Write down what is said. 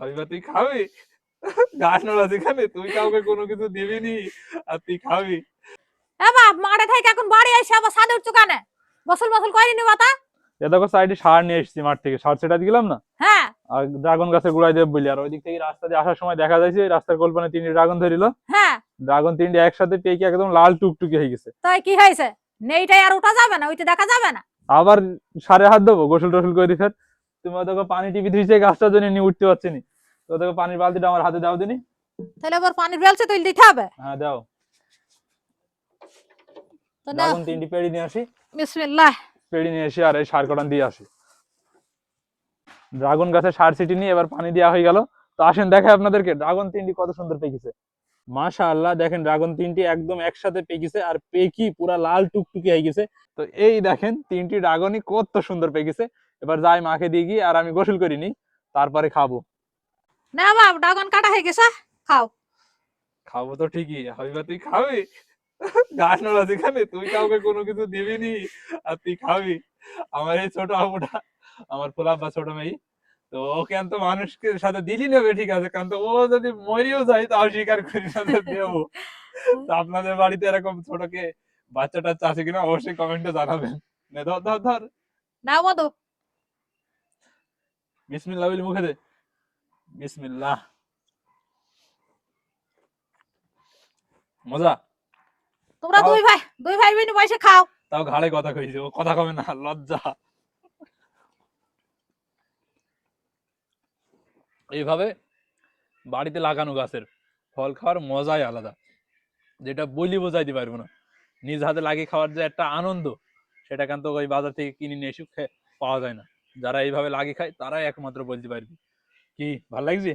হইবা তুই খাবি? গাছ নড়া যেখানে তুই কাউকে কোনো কিছু দিবি নি আর তুই খাবি। এ বাপ মাঠে থেকে এখন বাড়ি এসে আবার সাদে উঠছো কানে? গোসল মোসল করিনি বাতা? এ দেখো সাইডে সার নিয়ে এসেছি মাঠ থেকে, সার সেটা দিলাম না হ্যাঁ আর ড্রাগন গাছের গোড়ায় দেব বলি। আর ওই দিক থেকে রাস্তা দিয়ে আসার সময় দেখা যাচ্ছে রাস্তার কল্পনায় তিনটি ড্রাগন ধরিল। হ্যাঁ ড্রাগন তিনটি একসাথে পেকে একদম লাল টুকটুকি হয়ে গেছে। তাই কি হয়েছে? নেইটাই আর উঠা যাবে না, ওইটা দেখা যাবে না। আবার সারে হাত দেবো গোসল টোসল করে ফের। তুমি দেখো পানি টিপি দিয়েছে গাছটার জন্য নিয়ে উঠতে পারছি নি। তো দেখো পানির বালতিটা আমার হাতে দাও দিনি। তাহলে আবার পানির বেলচে তুই দিতে হবে। হ্যাঁ দাও। তো না, ড্রাগন তিনটি পেড়ি নিয়ে আসি। বিসমিল্লাহ। পেড়ি নিয়ে এসে আর এই সার কটান দিয়ে আসি। ড্রাগন গাছে সার ছিটি নিয়ে এবার পানি দেওয়া হয়ে গেল। তো আসেন দেখে আপনাদেরকে ড্রাগন তিনটি কত সুন্দর পেকেছে। মাশাআল্লাহ, দেখেন ড্রাগন তিনটি একদম একসাথে পেকেছে আর পেকি পুরা লাল টুকটুকি হয়ে গেছে। তো এই দেখেন তিনটি ড্রাগনই কত সুন্দর পেকেছে। এবার যাই মাকে দিয়ে গিয়ে আর আমি গোসল করিনি, তারপরে খাবো। না বাপ ড্রাগন কাটা হয়ে গেছে, খাও। খাবো তো ঠিকই, হইবা তুই খাবি? গাছ নড়া যেখানে তুই কাউকে কোনো কিছু দিবি নি আর তুই খাবি। আমার এই ছোট আপুটা, আমার পোলা বা ছোট মেয়ে, তো ওকে তো মানুষকে সাথে দিলি নেবে ঠিক আছে, কারণ তো ও যদি মরিও যায় তাও স্বীকার করি না যে দেবো। তো আপনাদের বাড়িতে এরকম ছোটকে বাচ্চা টাচ্চা আছে কিনা অবশ্যই কমেন্টে জানাবেন। নে ধর ধর ধর। নাও মধু। বিসমিল্লাহ বলি মুখে দে। বিসমিল্লাহ। মজা। তোমরা তাও দুই ভাই বোন বসে খাও। তাও ঘাড়ে কথা কইছে, ও কথা কবে না, লজ্জা। এইভাবে বাড়িতে লাগানো গাছের ফল খাওয়ার মজাই আলাদা, যেটা বলি বোঝাইতে পারবো না। নিজ হাতে লাগিয়ে খাওয়ার যে একটা আনন্দ, সেটা কিন্তু ওই বাজার থেকে কিনে নিয়ে এসে পাওয়া যায় না। যারা এইভাবে লাগিয়ে খায় তারাই একমাত্র বলতে পারবি। কি ভাল লাগছে?